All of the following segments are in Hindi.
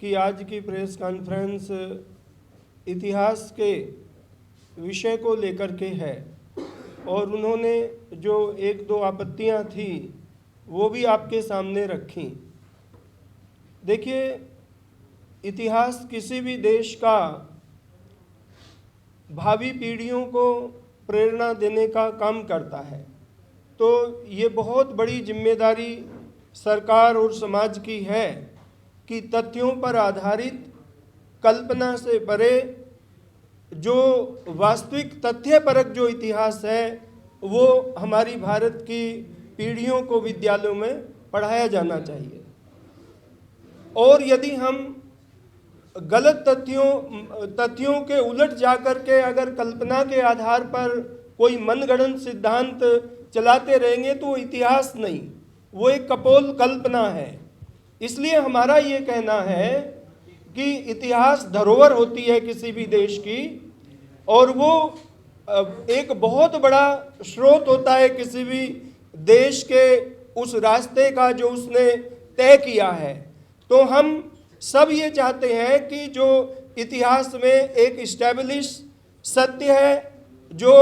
कि आज की प्रेस कॉन्फ्रेंस इतिहास के विषय को लेकर के है और उन्होंने जो एक दो आपत्तियां थी वो भी आपके सामने रखी। देखिए, इतिहास किसी भी देश का भावी पीढ़ियों को प्रेरणा देने का काम करता है। तो ये बहुत बड़ी जिम्मेदारी सरकार और समाज की है कि तथ्यों पर आधारित, कल्पना से परे जो वास्तविक तथ्यपरक जो इतिहास है वो हमारी भारत की पीढ़ियों को विद्यालयों में पढ़ाया जाना चाहिए। और यदि हम गलत तथ्यों के उलट जाकर के अगर कल्पना के आधार पर कोई मनगढ़ंत सिद्धांत चलाते रहेंगे तो वो इतिहास नहीं, वो एक कपोल कल्पना है। इसलिए हमारा ये कहना है कि इतिहास धरोहर होती है किसी भी देश की और वो एक बहुत बड़ा स्रोत होता है किसी भी देश के उस रास्ते का जो उसने तय किया है। तो हम सब ये चाहते हैं कि जो इतिहास में एक इस्टेब्लिश सत्य है, जो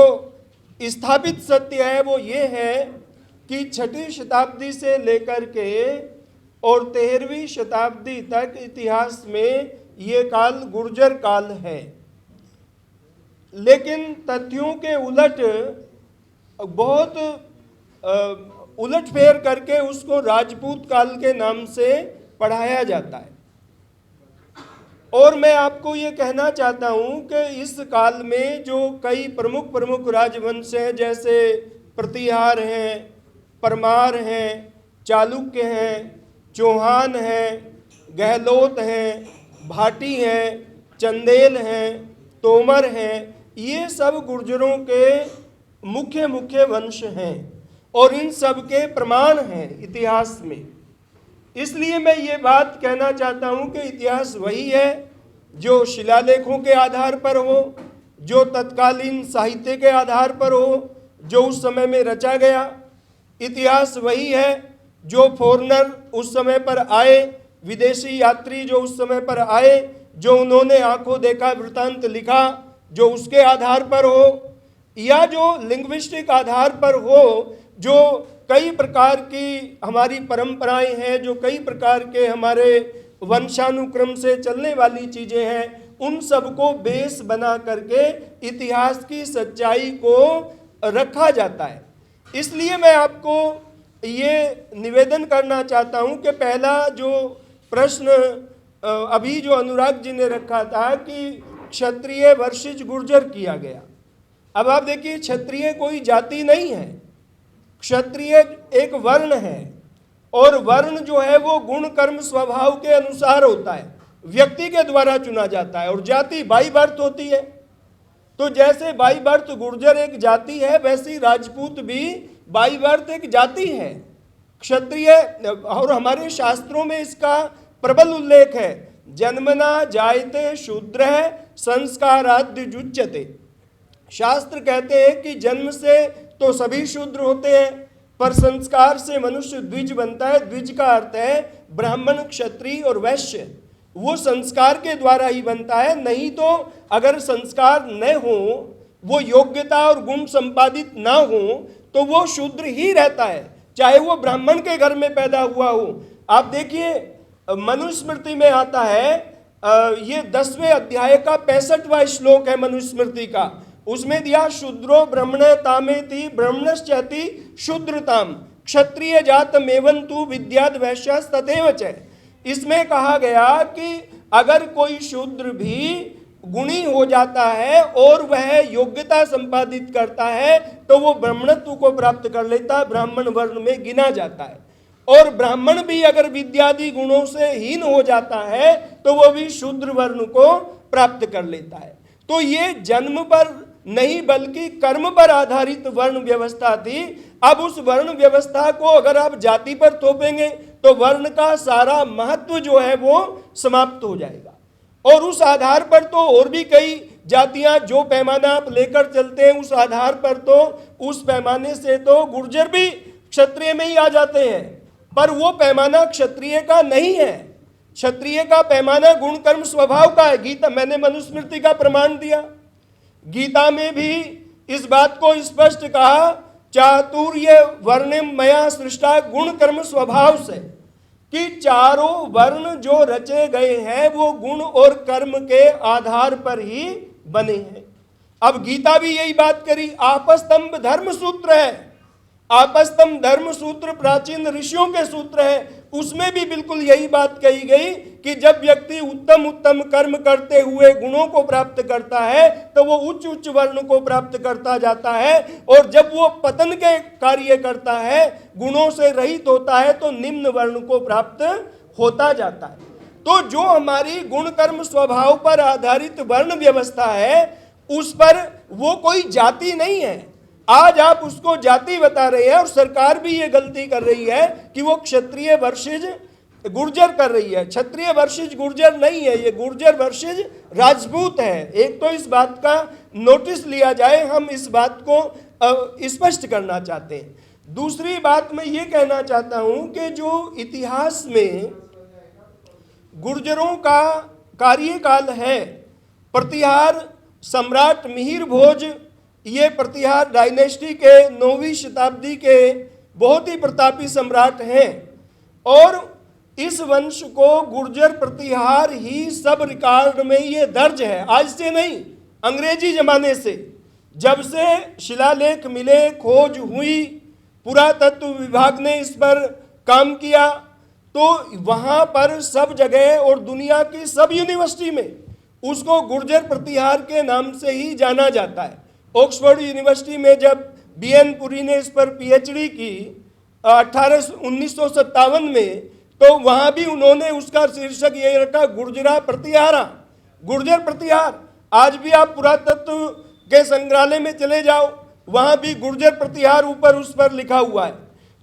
स्थापित सत्य है, वो ये है कि 6वीं शताब्दी से लेकर के और 13वीं शताब्दी तक इतिहास में ये काल गुर्जर काल है। लेकिन तथ्यों के उलट बहुत उलटफेर करके उसको राजपूत काल के नाम से पढ़ाया जाता है। और मैं आपको ये कहना चाहता हूँ कि इस काल में जो कई प्रमुख राजवंश हैं, जैसे प्रतिहार हैं, परमार हैं, चालुक्य हैं, चौहान हैं, गहलोत हैं, भाटी हैं, चंदेल हैं, तोमर हैं, ये सब गुर्जरों के मुख्य वंश हैं और इन सब के प्रमाण हैं इतिहास में। इसलिए मैं ये बात कहना चाहता हूँ कि इतिहास वही है जो शिलालेखों के आधार पर हो, जो तत्कालीन साहित्य के आधार पर हो, जो उस समय में रचा गया। इतिहास वही है जो फॉरेनर उस समय पर आए, विदेशी यात्री जो उस समय पर आए, जो उन्होंने आंखों देखा वृतांत लिखा, जो उसके आधार पर हो, या जो लिंग्विस्टिक आधार पर हो, जो कई प्रकार की हमारी परंपराएं हैं, जो कई प्रकार के हमारे वंशानुक्रम से चलने वाली चीज़ें हैं, उन सबको बेस बना करके इतिहास की सच्चाई को रखा जाता है। इसलिए मैं आपको ये निवेदन करना चाहता हूँ कि पहला जो प्रश्न अभी जो अनुराग जी ने रखा था कि क्षत्रिय वर्सेस गुर्जर किया गया। अब आप देखिए, क्षत्रिय कोई जाति नहीं है, क्षत्रिय एक वर्ण है और वर्ण जो है वो गुण कर्म स्वभाव के अनुसार होता है, व्यक्ति के द्वारा चुना जाता है। और जाति बाई बर्थ होती है। तो जैसे बाई बर्थ गुर्जर एक जाति है, वैसी राजपूत भी बाई बर्थ एक जाति है। क्षत्रिय, और हमारे शास्त्रों में इसका प्रबल उल्लेख है, जन्मना जायते शूद्रः संस्काराद् युज्यते। शास्त्र कहते हैं कि जन्म से तो सभी शूद्र होते हैं, पर संस्कार से मनुष्य द्विज बनता है। द्विज का अर्थ है ब्राह्मण, क्षत्रिय और वैश्य। वो संस्कार के द्वारा ही बनता है, नहीं तो अगर संस्कार न हो, वो योग्यता और गुण संपादित ना हो, तो वो शूद्र ही रहता है, चाहे वो ब्राह्मण के घर में पैदा हुआ हो। आप देखिए, मनुस्मृति में आता है, ये 10वें अध्याय का 65वां श्लोक है मनुस्मृति का। उसमें दिया, शूद्रो ब्रह्मणतामेति ब्रह्मणश्चैति शूद्रताम क्षत्रिय जातमेवंतु विद्याद् वैश्यास्तथैव च। इसमें कहा गया कि अगर कोई शूद्र भी गुणी हो जाता है और वह योग्यता संपादित करता है तो वो ब्राह्मणत्व को प्राप्त कर लेता है, ब्राह्मण वर्ण में गिना जाता है। और ब्राह्मण भी अगर विद्यादि गुणों से हीन हो जाता है तो वो भी शूद्र वर्ण को प्राप्त कर लेता है। तो ये जन्म पर नहीं बल्कि कर्म पर आधारित वर्ण व्यवस्था थी। अब उस वर्ण व्यवस्था को अगर आप जाति पर थोपेंगे तो वर्ण का सारा महत्व जो है वो समाप्त हो जाएगा। और उस आधार पर तो और भी कई जातियां, जो पैमाना आप लेकर चलते हैं उस आधार पर तो उस पैमाने से तो गुर्जर भी क्षत्रिय में ही आ जाते हैं, पर वो पैमाना क्षत्रिय का नहीं है। क्षत्रिय का पैमाना गुण कर्म स्वभाव का है। गीता, मैंने मनुस्मृति का प्रमाण दिया, गीता में भी इस बात को स्पष्ट कहा, चातुर्य वर्णम मया सृष्टा गुण कर्म स्वभाव से, कि चारों वर्ण जो रचे गए हैं वो गुण और कर्म के आधार पर ही बने हैं। अब गीता भी यही बात करी। आपस्तंभ धर्म सूत्र है, आपस्तंभ धर्म सूत्र प्राचीन ऋषियों के सूत्र है, उसमें भी बिल्कुल यही बात कही गई कि जब व्यक्ति उत्तम उत्तम कर्म करते हुए गुणों को प्राप्त करता है तो वो उच्च उच्च वर्ण को प्राप्त करता जाता है, और जब वो पतन के कार्य करता है, गुणों से रहित होता है, तो निम्न वर्ण को प्राप्त होता जाता है। तो जो हमारी गुण कर्म स्वभाव पर आधारित वर्ण व्यवस्था है, उस पर वो कोई जाति नहीं है। आज आप उसको जाति बता रहे हैं, और सरकार भी ये गलती कर रही है कि वो क्षत्रिय वर्सेज गुर्जर कर रही है। क्षत्रिय वर्सेज गुर्जर नहीं है, ये गुर्जर वर्सेज राजपूत है। एक तो इस बात का नोटिस लिया जाए, हम इस बात को स्पष्ट करना चाहते हैं। दूसरी बात मैं ये कहना चाहता हूं कि जो इतिहास में गुर्जरों का कार्यकाल है, प्रतिहार सम्राट मिहिर भोज, ये प्रतिहार डायनेस्टी के 9वीं शताब्दी के बहुत ही प्रतापी सम्राट हैं, और इस वंश को गुर्जर प्रतिहार ही सब रिकॉर्ड में ये दर्ज है। आज से नहीं, अंग्रेजी जमाने से, जब से शिलालेख मिले, खोज हुई, पुरातत्व विभाग ने इस पर काम किया, तो वहाँ पर सब जगह और दुनिया की सब यूनिवर्सिटी में उसको गुर्जर प्रतिहार के नाम से ही जाना जाता है। ऑक्सफोर्ड यूनिवर्सिटी में जब बीएन पुरी ने इस पर पीएचडी की 1957 में, तो वहाँ भी उन्होंने उसका शीर्षक ये रखा, गुर्जरा प्रतिहारा, गुर्जर प्रतिहार। आज भी आप पुरातत्व के संग्रहालय में चले जाओ, वहाँ भी गुर्जर प्रतिहार ऊपर उस पर लिखा हुआ है।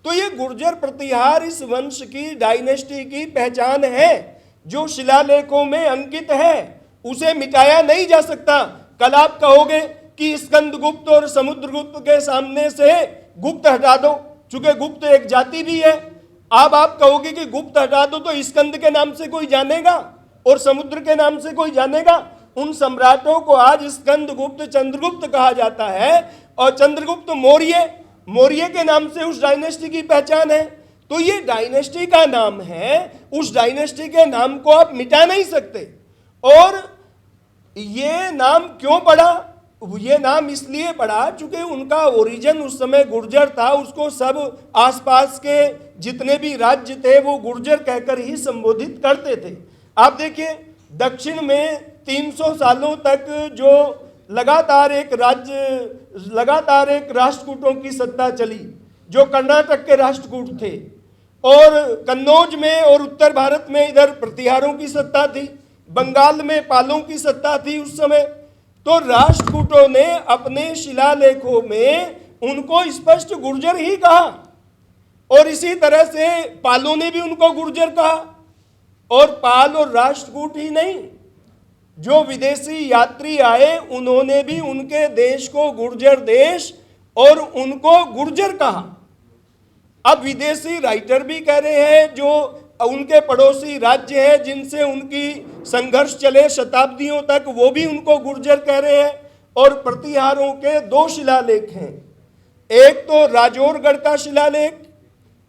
तो ये गुर्जर प्रतिहार इस वंश की, डायनेस्टी की पहचान है, जो शिलालेखों में अंकित है, उसे मिटाया नहीं जा सकता। कल आप कहोगे कि स्कंदगुप्त और समुद्रगुप्त के सामने से गुप्त हटा दो, चूंकि गुप्त एक जाति भी है। अब आप कहोगे कि गुप्त हटा दो, तो स्कंद के नाम से कोई जानेगा और समुद्र के नाम से कोई जानेगा? उन सम्राटों को आज स्कंदगुप्त, चंद्रगुप्त कहा जाता है, और चंद्रगुप्त मौर्य के नाम से उस डायनेस्टी की पहचान है। तो ये डायनेस्टी का नाम है, उस डायनेस्टी के नाम को आप मिटा नहीं सकते। और ये नाम क्यों पड़ा? ये नाम इसलिए पड़ा चूंकि उनका ओरिजिन उस समय गुर्जर था, उसको सब आसपास के जितने भी राज्य थे वो गुर्जर कहकर ही संबोधित करते थे। आप देखिए, दक्षिण में 300 सालों तक जो लगातार एक राष्ट्रकूटों की सत्ता चली, जो कर्नाटक के राष्ट्रकूट थे, और कन्नौज में और उत्तर भारत में इधर प्रतिहारों की सत्ता थी, बंगाल में पालों की सत्ता थी उस समय। तो राष्ट्रकूटों ने अपने शिलालेखों में उनको स्पष्ट गुर्जर ही कहा, और इसी तरह से पालों ने भी उनको गुर्जर कहा। और पाल और राष्ट्रकूट ही नहीं, जो विदेशी यात्री आए उन्होंने भी उनके देश को गुर्जर देश और उनको गुर्जर कहा। अब विदेशी राइटर भी कह रहे हैं, जो उनके पड़ोसी राज्य हैं जिनसे उनकी संघर्ष चले शताब्दियों तक, वो भी उनको गुर्जर कह रहे हैं। और प्रतिहारों के 2 शिलालेख हैं, एक तो राजौरगढ़ का शिलालेख,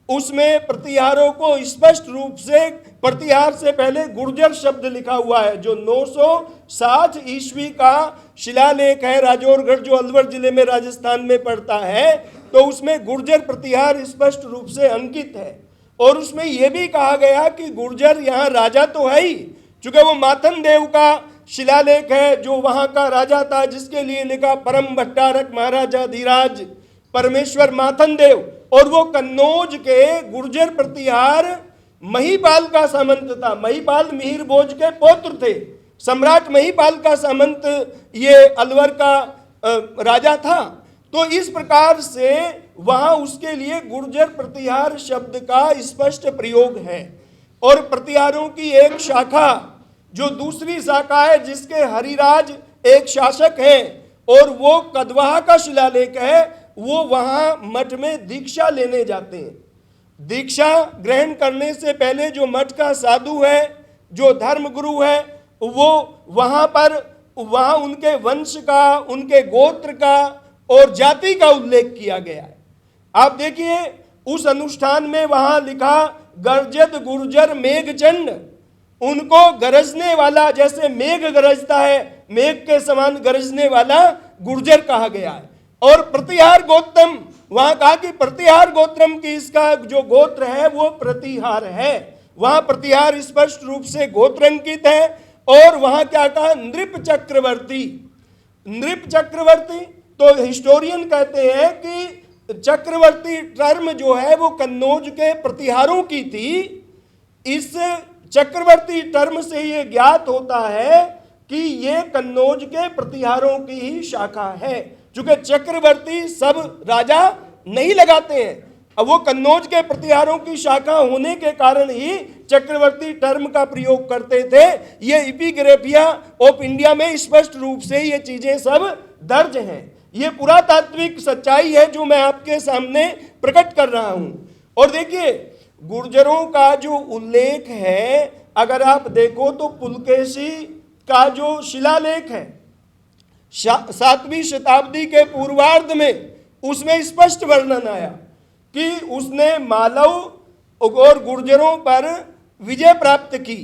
उसमें प्रतिहारों को स्पष्ट रूप से प्रतिहार से पहले गुर्जर शब्द लिखा हुआ है, जो 960 ईस्वी का शिलालेख है राजौरगढ़, जो अलवर जिले में राजस्थान में पड़ता है। तो उसमें गुर्जर प्रतिहार स्पष्ट रूप से अंकित है, और उसमें यह भी कहा गया कि गुर्जर यहाँ राजा तो है ही, चूंकि वो माथन देव का शिलालेख है, जो वहाँ का राजा था, जिसके लिए लिखा परम भट्टारक महाराजा धीराज परमेश्वर माथन देव, और वो कन्नौज के गुर्जर प्रतिहार महिपाल का सामंत था। महिपाल मिहिर भोज के पौत्र थे, सम्राट महिपाल का सामंत ये अलवर का राजा था। तो इस प्रकार से वहां उसके लिए गुर्जर प्रतिहार शब्द का स्पष्ट प्रयोग है। और प्रतिहारों की एक शाखा, जो दूसरी शाखा है, जिसके हरिराज एक शासक हैं, और वो कदवाहा का शिलालेख है, वो वहां मठ में दीक्षा लेने जाते हैं। दीक्षा ग्रहण करने से पहले जो मठ का साधु है जो धर्मगुरु है वो वहाँ उनके वंश का, उनके गोत्र का और जाति का उल्लेख किया गया है। आप देखिए उस अनुष्ठान में वहाँ लिखा गर्जत गुर्जर मेघचंड, उनको गरजने वाला, जैसे मेघ गरजता है, मेघ के समान गरजने वाला गुर्जर कहा गया है। और प्रतिहार गोत्रम, वहां कहा कि प्रतिहार गोत्रम की, इसका जो गोत्र है वो प्रतिहार है, वहां प्रतिहार स्पष्ट रूप से गोत्र अंकित है। और वहां क्या कहा, नृप चक्रवर्ती। नृप चक्रवर्ती तो हिस्टोरियन कहते हैं कि चक्रवर्ती टर्म जो है वो कन्नौज के प्रतिहारों की थी। इस चक्रवर्ती टर्म से ये ज्ञात होता है कि ये कन्नौज के प्रतिहारों की ही शाखा है, क्योंकि चक्रवर्ती सब राजा नहीं लगाते हैं। अब वो कन्नौज के प्रतिहारों की शाखा होने के कारण ही चक्रवर्ती टर्म का प्रयोग करते थे। ये इपिग्राफिया ऑफ इंडिया में स्पष्ट रूप से ये चीजें सब दर्ज हैं। ये पुरातात्विक सच्चाई है जो मैं आपके सामने प्रकट कर रहा हूं। और देखिए गुर्जरों का जो उल्लेख है, अगर आप देखो तो पुलकेशी का जो शिलालेख है 7वीं शताब्दी के पूर्वार्ध में, उसमें स्पष्ट वर्णन आया कि उसने मालव और गुर्जरों पर विजय प्राप्त की।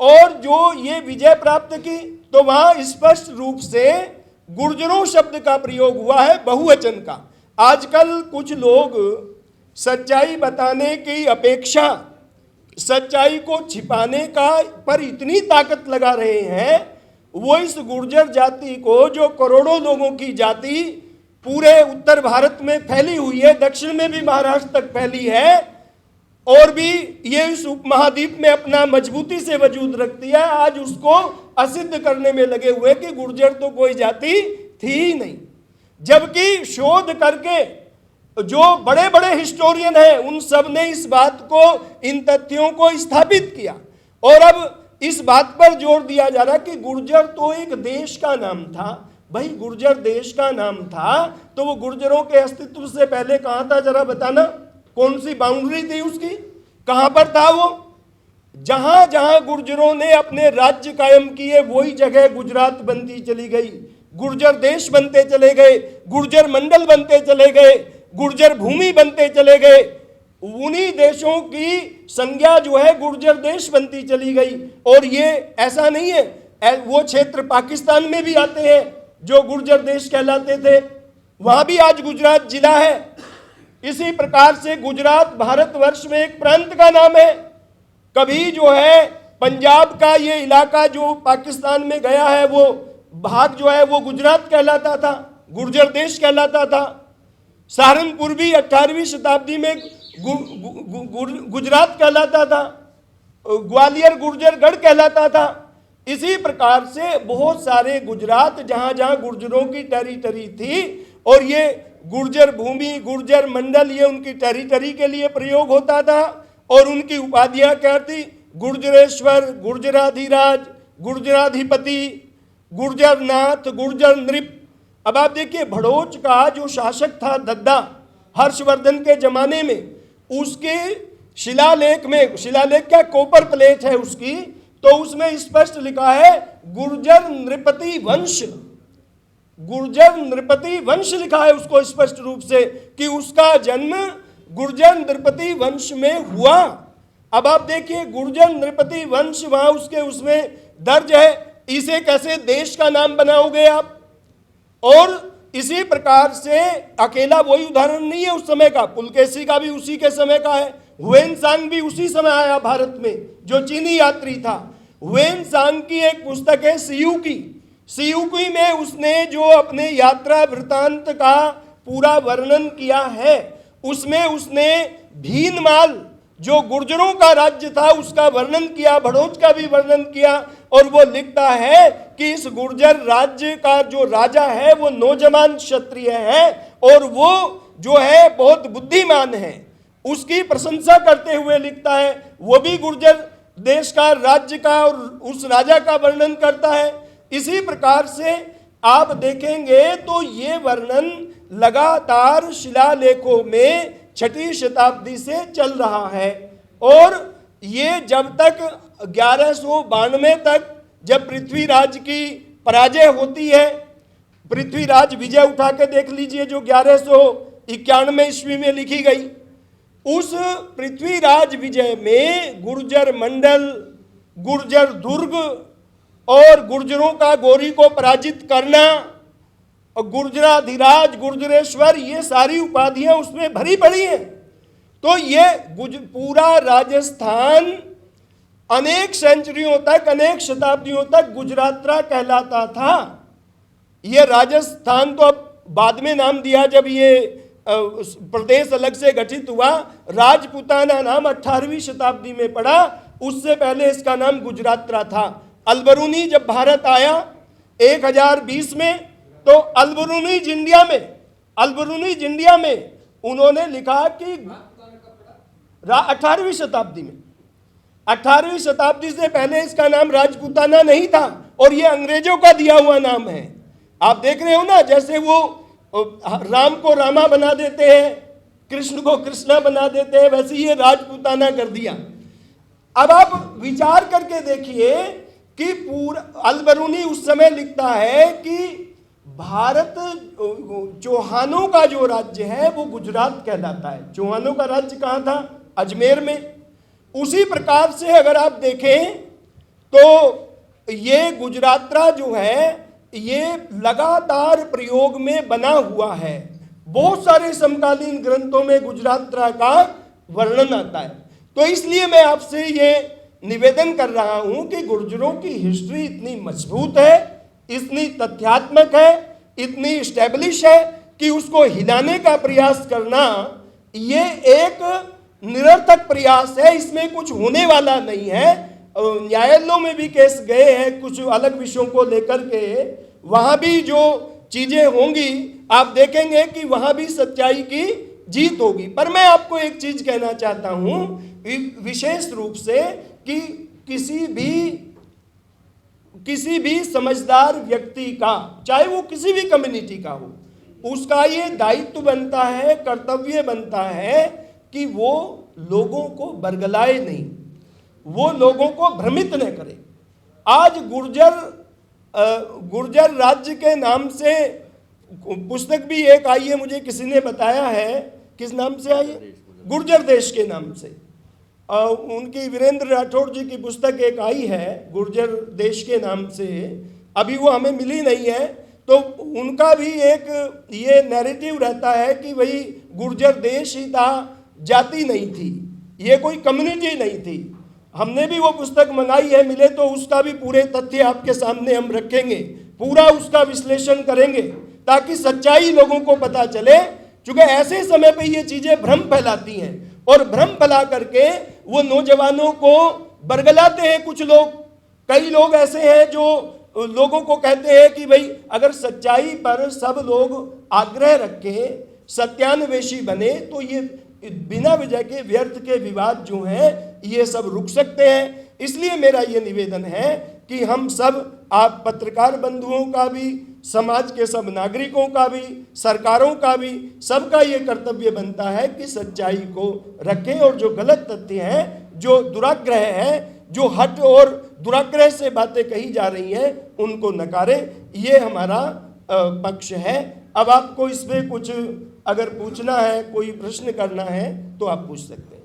और जो ये विजय प्राप्त की तो वहां स्पष्ट रूप से गुर्जरों शब्द का प्रयोग हुआ है बहुवचन का। आजकल कुछ लोग सच्चाई बताने की अपेक्षा सच्चाई को छिपाने का पर इतनी ताकत लगा रहे हैं, वो इस गुर्जर जाति को, जो करोड़ों लोगों की जाति पूरे उत्तर भारत में फैली हुई है, दक्षिण में भी महाराष्ट्र तक फैली है, और भी ये इस उपमहाद्वीप में अपना मजबूती से वजूद रखती है, आज उसको असिद्ध करने में लगे हुए कि गुर्जर तो कोई जाति थी ही नहीं। जबकि शोध करके जो बड़े बड़े हिस्टोरियन हैं उन सब ने इस बात को, इन तथ्यों को स्थापित किया। और अब इस बात पर जोर दिया जा रहा कि गुर्जर तो एक देश का नाम था। भाई गुर्जर देश का नाम था तो वो गुर्जरों के अस्तित्व से पहले कहां था, जरा बताना, कौन सी बाउंड्री थी उसकी, कहां पर था वो? जहां जहां गुर्जरों ने अपने राज्य कायम किए वही जगह गुजरात बनती चली गई, गुर्जर देश बनते चले गए, गुर्जर मंडल बनते चले गए, गुर्जर भूमि बनते चले गए। उन्हीं देशों की संज्ञा जो है गुर्जर देश बनती चली गई। और ये ऐसा नहीं है, वो क्षेत्र पाकिस्तान में भी आते हैं जो गुर्जर देश कहलाते थे, वहां भी आज गुजरात जिला है। इसी प्रकार से गुजरात भारतवर्ष में एक प्रांत का नाम है। कभी जो है पंजाब का ये इलाका जो पाकिस्तान में गया है, वो भाग जो है वो गुजरात कहलाता था, गुर्जर देश कहलाता था। सहारनपुर भी 18वीं शताब्दी में गुजरात कहलाता था, ग्वालियर गुर्जरगढ़ कहलाता था। इसी प्रकार से बहुत सारे गुजरात जहां जहां गुर्जरों की टेरिटरी थी, और ये गुर्जर भूमि, गुर्जर मंडल, ये उनकी टेरिटरी के लिए प्रयोग होता था। और उनकी उपाधियां क्या थी? गुर्जरेश्वर, गुर्जराधिराज, गुर्जराधिपति, गुर्जरनाथ, गुर्जर नृप। अब आप देखिए भड़ोच का जो शासक था दद्दा, हर्षवर्धन के जमाने में, उसके शिलालेख में, शिलालेख क्या कोपर प्लेट है उसकी, तो उसमें स्पष्ट लिखा है गुर्जर नृपति वंश, गुर्जर नृपति वंश लिखा है उसको स्पष्ट रूप से कि उसका जन्म गुर्जर नृपति वंश में हुआ। अब आप देखिए गुर्जर नृपति वंश वहां उसके उसमें दर्ज है, इसे कैसे देश का नाम बनाओगे आप? और इसी प्रकार से अकेला वही उदाहरण नहीं है उस समय का, पुलकेशी का भी उसी के समय का है, हुएनसांग भी उसी समय आया भारत में, जो चीनी यात्री था। हुएनसांग की एक पुस्तक है सियुकी, सियुकी में उसने जो अपने यात्रा वृतांत का पूरा वर्णन किया है, उसमें उसने भीनमाल जो गुर्जरों का राज्य था उसका वर्णन किया, भड़ोच का भी वर्णन किया। और वो लिखता है कि इस गुर्जर राज्य का जो राजा है वो नौजवान क्षत्रिय है और वो जो है बहुत बुद्धिमान है, उसकी प्रशंसा करते हुए लिखता है। वो भी गुर्जर देश का, राज्य का और उस राजा का वर्णन करता है। इसी प्रकार से आप देखेंगे तो ये वर्णन लगातार शिलालेखों में 6वीं शताब्दी से चल रहा है। और ये जब तक 1192 तक जब पृथ्वीराज की पराजय होती है, पृथ्वीराज विजय उठा के देख लीजिए जो 1191 ईस्वी में लिखी गई, उस पृथ्वीराज विजय में गुर्जर मंडल, गुर्जर दुर्ग और गुर्जरों का गौरी को पराजित करना और गुर्जराधिराज, गुर्जरेश्वर, ये सारी उपाधियां उसमें भरी पड़ी हैं। तो ये पूरा राजस्थान अनेक सेंचुरियों तक, अनेक शताब्दियों तक गुजरातरा कहलाता था। ये राजस्थान तो अब बाद में नाम दिया जब ये प्रदेश अलग से गठित हुआ। राजपूताना नाम 18वीं शताब्दी में पड़ा, उससे पहले इसका नाम गुजरातरा था। अलबरूनी जब भारत आया 1020 में, तो अल्बरूनीज इंडिया में उन्होंने लिखा कि 18वीं शताब्दी में, 18वीं शताब्दी से पहले इसका नाम राजपूताना नहीं था और ये अंग्रेजों का दिया हुआ नाम है। आप देख रहे हो ना, जैसे वो राम को रामा बना देते हैं, कृष्ण को कृष्णा बना देते हैं, वैसे ये राजपूताना कर दिया। अब आप विचार करके देखिए कि पूरा अलबरूनी उस समय लिखता है कि भारत, चौहानों का जो राज्य है वो गुजरात कहलाता है। चौहानों का राज्य कहाँ था? अजमेर में। उसी प्रकार से अगर आप देखें तो ये गुजरातरा जो है ये लगातार प्रयोग में बना हुआ है। बहुत सारे समकालीन ग्रंथों में गुजरातरा का वर्णन आता है। तो इसलिए मैं आपसे ये निवेदन कर रहा हूं कि गुर्जरों की हिस्ट्री इतनी मजबूत है, इतनी तथ्यात्मक है, इतनी स्टैब्लिश है कि उसको हिलाने का प्रयास करना ये एक निरर्थक प्रयास है। इसमें कुछ होने वाला नहीं है। न्यायालयों में भी केस गए हैं कुछ अलग विषयों को लेकर के, वहां भी जो चीजें होंगी आप देखेंगे कि वहां भी सच्चाई की जीत होगी। पर मैं आपको एक चीज कहना चाहता हूं विशेष रूप से कि किसी भी समझदार व्यक्ति का, चाहे वो किसी भी कम्युनिटी का हो, उसका ये दायित्व बनता है, कर्तव्य बनता है कि वो लोगों को बरगलाए नहीं, वो लोगों को भ्रमित न करे। आज गुर्जर राज्य के नाम से पुस्तक भी एक आई है, मुझे किसी ने बताया है, किस नाम से आई है? गुर्जर देश के नाम से। उनकी वीरेंद्र राठौड़ जी की पुस्तक एक आई है गुर्जर देश के नाम से, अभी वो हमें मिली नहीं है। तो उनका भी एक ये नैरेटिव रहता है कि भाई गुर्जर देश ही था, जाति नहीं थी, ये कोई कम्युनिटी नहीं थी। हमने भी वो पुस्तक मंगाई है, मिले तो उसका भी पूरे तथ्य आपके सामने हम रखेंगे, पूरा उसका विश्लेषण करेंगे ताकि सच्चाई लोगों को पता चले। क्योंकि ऐसे समय पे ये चीजें भ्रम फैलाती हैं और भ्रम फैला करके वो नौजवानों को बरगलाते हैं कुछ लोग। कई लोग ऐसे हैं जो लोगों को कहते हैं कि भाई अगर सच्चाई पर सब लोग आग्रह रखें, सत्यान्वेषी बने, तो ये बिना वजह के व्यर्थ के विवाद जो हैं ये सब रुक सकते हैं। इसलिए मेरा ये निवेदन है कि हम सब, आप पत्रकार बंधुओं का भी, समाज के सब नागरिकों का भी, सरकारों का भी, सबका ये कर्तव्य बनता है कि सच्चाई को रखें और जो गलत तथ्य हैं, जो दुराग्रह है, जो हट और दुराग्रह से बातें कही जा रही हैं, उनको नकारें। ये हमारा पक्ष है। अब आपको इसमें कुछ अगर पूछना है, कोई प्रश्न करना है तो आप पूछ सकते हैं।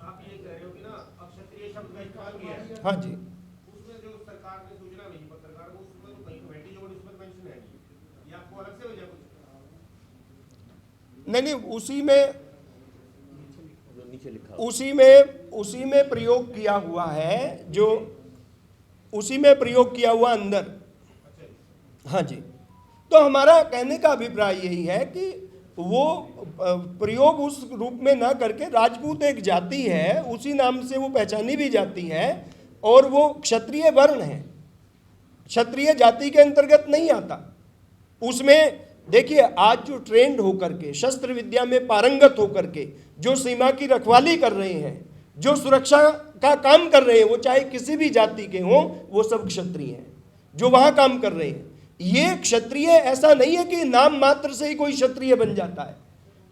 आप ये कह रहे हो कि ना अक्षत्रिय शब्द का इस्तेमाल किया है। हाँ जी। उसमें जो सरकार ने सूचना भेजी पत्रकार को, उसमें तो कहीं कमेटी जोड़ इसमें मेंशन है नहीं, ये आपको अलग से भेजा कुछ? नहीं, उसी में प्रयोग किया हुआ है, जो उसी में प्रयोग किया हुआ अंदर। हाँ जी। तो हमारा कहने का अभिप्राय यही है कि वो प्रयोग उस रूप में ना करके, राजपूत एक जाति है, उसी नाम से वो पहचानी भी जाती है और वो क्षत्रिय वर्ण है, क्षत्रिय जाति के अंतर्गत नहीं आता। उसमें देखिए आज जो ट्रेंड होकर के, शस्त्र विद्या में पारंगत होकर के जो सीमा की रखवाली कर रहे हैं, जो सुरक्षा का काम कर रहे हैं, वो चाहे किसी भी जाति के हों, वो सब क्षत्रिय हैं जो वहां काम कर रहे हैं। ये क्षत्रिय ऐसा नहीं है कि नाम मात्र से ही कोई क्षत्रिय बन जाता है।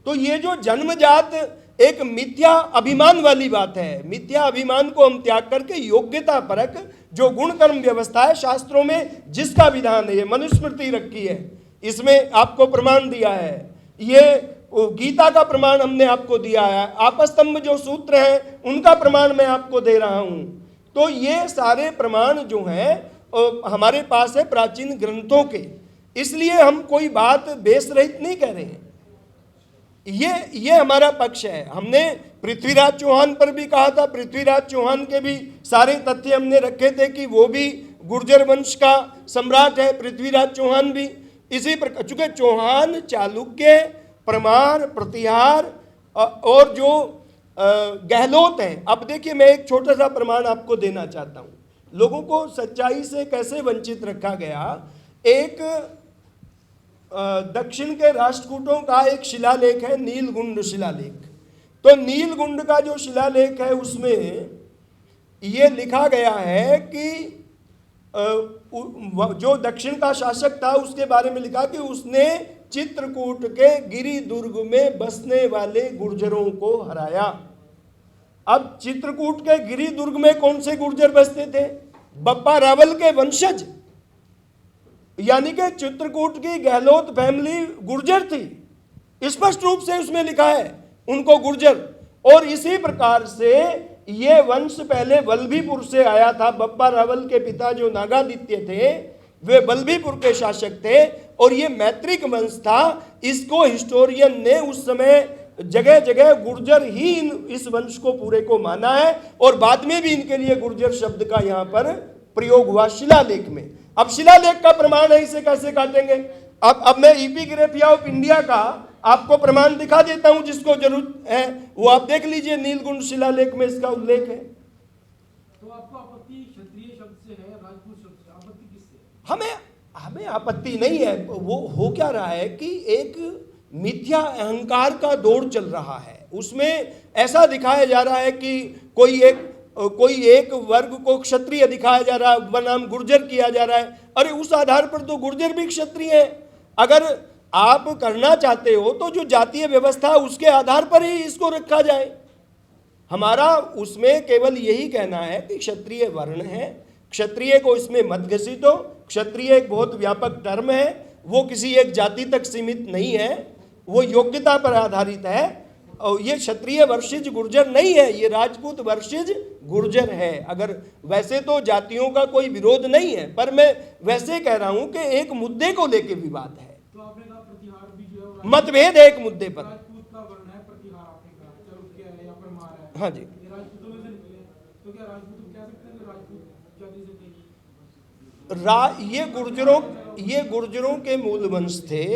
तो ये जो जन्मजात एक मिथ्या अभिमान वाली बात है। मिथ्या अभिमान को हम त्याग करके योग्यता परक जो गुण कर्म व्यवस्था है शास्त्रों में जिसका विधान है, ये मनुस्मृति रखी है, इसमें आपको प्रमाण दिया है, ये गीता का प्रमाण हमने आपको दिया है, आपस्तंभ जो सूत्र हैं उनका प्रमाण मैं आपको दे रहा हूं। तो ये सारे प्रमाण जो हैं हमारे पास है प्राचीन ग्रंथों के, इसलिए हम कोई बात बेस रहित नहीं कह रहे हैं। ये हमारा पक्ष है। हमने पृथ्वीराज चौहान पर भी कहा था, पृथ्वीराज चौहान के भी सारे तथ्य हमने रखे थे कि वो भी गुर्जर वंश का सम्राट है, पृथ्वीराज चौहान भी इसी प्रकार। चूंकि चौहान, चालुक्य, परमार, प्रतिहार और जो गहलोत हैं। अब देखिए, मैं एक छोटा सा प्रमाण आपको देना चाहता हूँ। लोगों को सच्चाई से कैसे वंचित रखा गया। एक दक्षिण के राष्ट्रकूटों का एक शिलालेख है, नीलगुंड शिलालेख। तो नीलगुंड का जो शिलालेख है उसमें ये लिखा गया है कि जो दक्षिण का शासक था उसके बारे में लिखा कि उसने चित्रकूट के गिरि दुर्ग में बसने वाले गुर्जरों को हराया। अब चित्रकूट के गिरि दुर्ग में कौन से गुर्जर बसते थे? बप्पा रावल के वंशज, यानी कि चित्रकूट की गहलोत फैमिली गुर्जर थी। स्पष्ट रूप से उसमें लिखा है उनको गुर्जर। और इसी प्रकार से ये वंश पहले वल्लभीपुर से आया था। बप्पा रावल के पिता जो नागादित्य थे वे वल्लभीपुर के शासक थे और ये मैत्रिक वंश था। इसको हिस्टोरियन ने उस समय जगह जगह गुर्जर ही इस वंश को पूरे को माना है और बाद में भी इनके लिए गुर्जर शब्द का यहाँ पर प्रयोग हुआ शिलालेख में। अब शिलालेख का प्रमाण है, इसे कैसे काटेंगे? अब मैं एपिग्राफी ऑफ इंडिया का आपको प्रमाण दिखा देता हूं, जिसको जरूरत है वो आप देख लीजिए। नीलगुंड शिलालेख में इसका उल्लेख है। तो आपको आपत्ति क्षत्रिय शब्द से है, राजपूत शब्द से, आपत्ति किससे? हमें आपत्ति नहीं है। वो हो क्या रहा है कि एक मिथ्या अहंकार का दौर चल रहा है। उसमें ऐसा दिखाया जा रहा है कि कोई एक वर्ग को क्षत्रिय दिखाया जा रहा है, बनाम गुर्जर किया जा रहा है। अरे उस आधार पर तो गुर्जर भी क्षत्रिय है। अगर आप करना चाहते हो तो जो जातीय व्यवस्था उसके आधार पर ही इसको रखा जाए। हमारा उसमें केवल यही कहना है कि क्षत्रिय वर्ण है, क्षत्रिय को इसमें मत घसीटो। क्षत्रिय एक बहुत व्यापक टर्म है, वो किसी एक जाति तक सीमित नहीं है, वो योग्यता पर आधारित है। और ये क्षत्रिय वर्षिज गुर्जर नहीं है, ये राजपूत वर्षिज गुर्जर है। अगर वैसे तो जातियों का कोई विरोध नहीं है, पर मैं वैसे कह रहा हूं कि एक मुद्दे को लेके विवाद है। तो आपने कहा प्रतिहार भी जो है मतभेद है एक मुद्दे पर। राजपूत का वर्ण है, प्रतिहार आपने कहा चालुक्य है या परमार है। हाँ जी, ये राजपूतों में से निकले, तो क्या राजपूत हम कह सकते हैं कि राजपूत जाति से थे? ये गुर्जरों के मूल वंश थे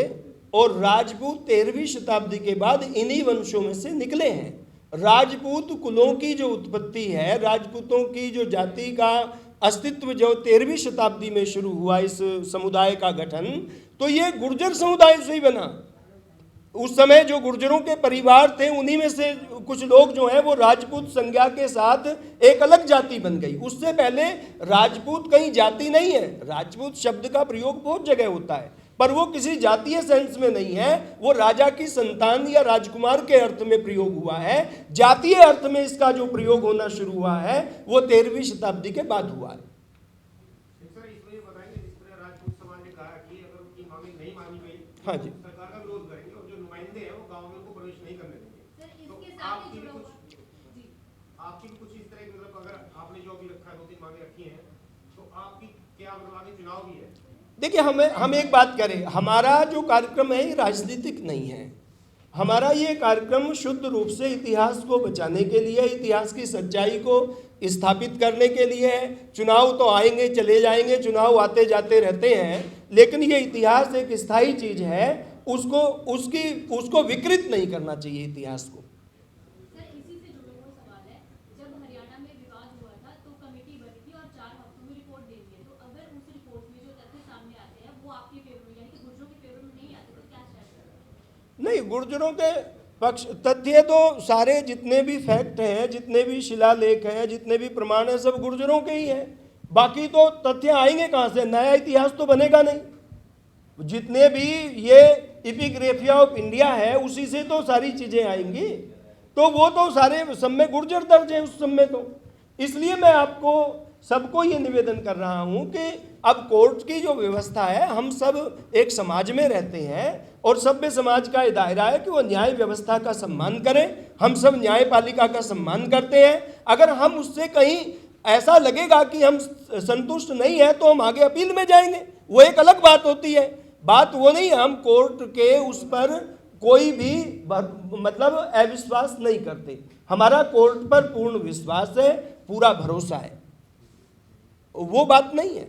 और राजपूत 13वीं शताब्दी के बाद इन्हीं वंशों में से निकले हैं। राजपूत कुलों की जो उत्पत्ति है, राजपूतों की जो जाति का अस्तित्व जो 13वीं शताब्दी में शुरू हुआ, इस समुदाय का गठन, तो ये गुर्जर समुदाय से ही बना। उस समय जो गुर्जरों के परिवार थे उन्हीं में से कुछ लोग जो हैं वो राजपूत संज्ञा के साथ एक अलग जाति बन गई। उससे पहले राजपूत कहीं जाति नहीं है। राजपूत शब्द का प्रयोग बहुत जगह होता है, पर वो किसी जातीय सेंस में नहीं है, वो राजा की संतान या राजकुमार के अर्थ में प्रयोग हुआ है। जातीय अर्थ में इसका जो प्रयोग होना शुरू हुआ है वो 13वीं शताब्दी के बाद हुआ है। सर, इसमें ये बताएंगे जिस तरह राजपूत समाज ने कहा कि अगर उनकी मांग नहीं मानी गई, हाँ जी, सरकार का विरोध करेंगे और जो नुमाइंदे हैं वो गांव में उनको प्रवेश नहीं करने देंगे। तो आपकी भी कुछ इस तरह की, मतलब अगर आपने जो अभी रखा है, 2-3 मांगे रखी हैं, तो आपकी क्या मतलब आगे चुनाव भी है? देखिए, हम एक बात करें, हमारा जो कार्यक्रम है ये राजनीतिक नहीं है। हमारा ये कार्यक्रम शुद्ध रूप से इतिहास को बचाने के लिए, इतिहास की सच्चाई को स्थापित करने के लिए है। चुनाव तो आएंगे चले जाएंगे, चुनाव आते जाते रहते हैं, लेकिन ये इतिहास एक स्थायी चीज है, उसको विकृत नहीं करना चाहिए इतिहास को। नहीं, गुर्जरों के पक्ष तथ्य तो सारे जितने भी फैक्ट हैं, जितने भी शिलालेख हैं, जितने भी प्रमाण हैं, सब गुर्जरों के ही हैं। बाकी तो तथ्य आएंगे कहाँ से? नया इतिहास तो बनेगा नहीं। जितने भी ये एपिग्राफी ऑफ इंडिया है उसी से तो सारी चीजें आएंगी। तो वो तो सारे सब में गुर्जर दर्ज है उस सब में। तो इसलिए मैं आपको सबको ये निवेदन कर रहा हूं कि अब कोर्ट की जो व्यवस्था है, हम सब एक समाज में रहते हैं और सभ्य समाज का दायरा है कि वो न्याय व्यवस्था का सम्मान करें। हम सब न्यायपालिका का सम्मान करते हैं। अगर हम उससे कहीं ऐसा लगेगा कि हम संतुष्ट नहीं है तो हम आगे अपील में जाएंगे, वो एक अलग बात होती है। बात वो नहीं है, हम कोर्ट के उस पर कोई भी मतलब अविश्वास नहीं करते। हमारा कोर्ट पर पूर्ण विश्वास है, पूरा भरोसा है, वो बात नहीं है।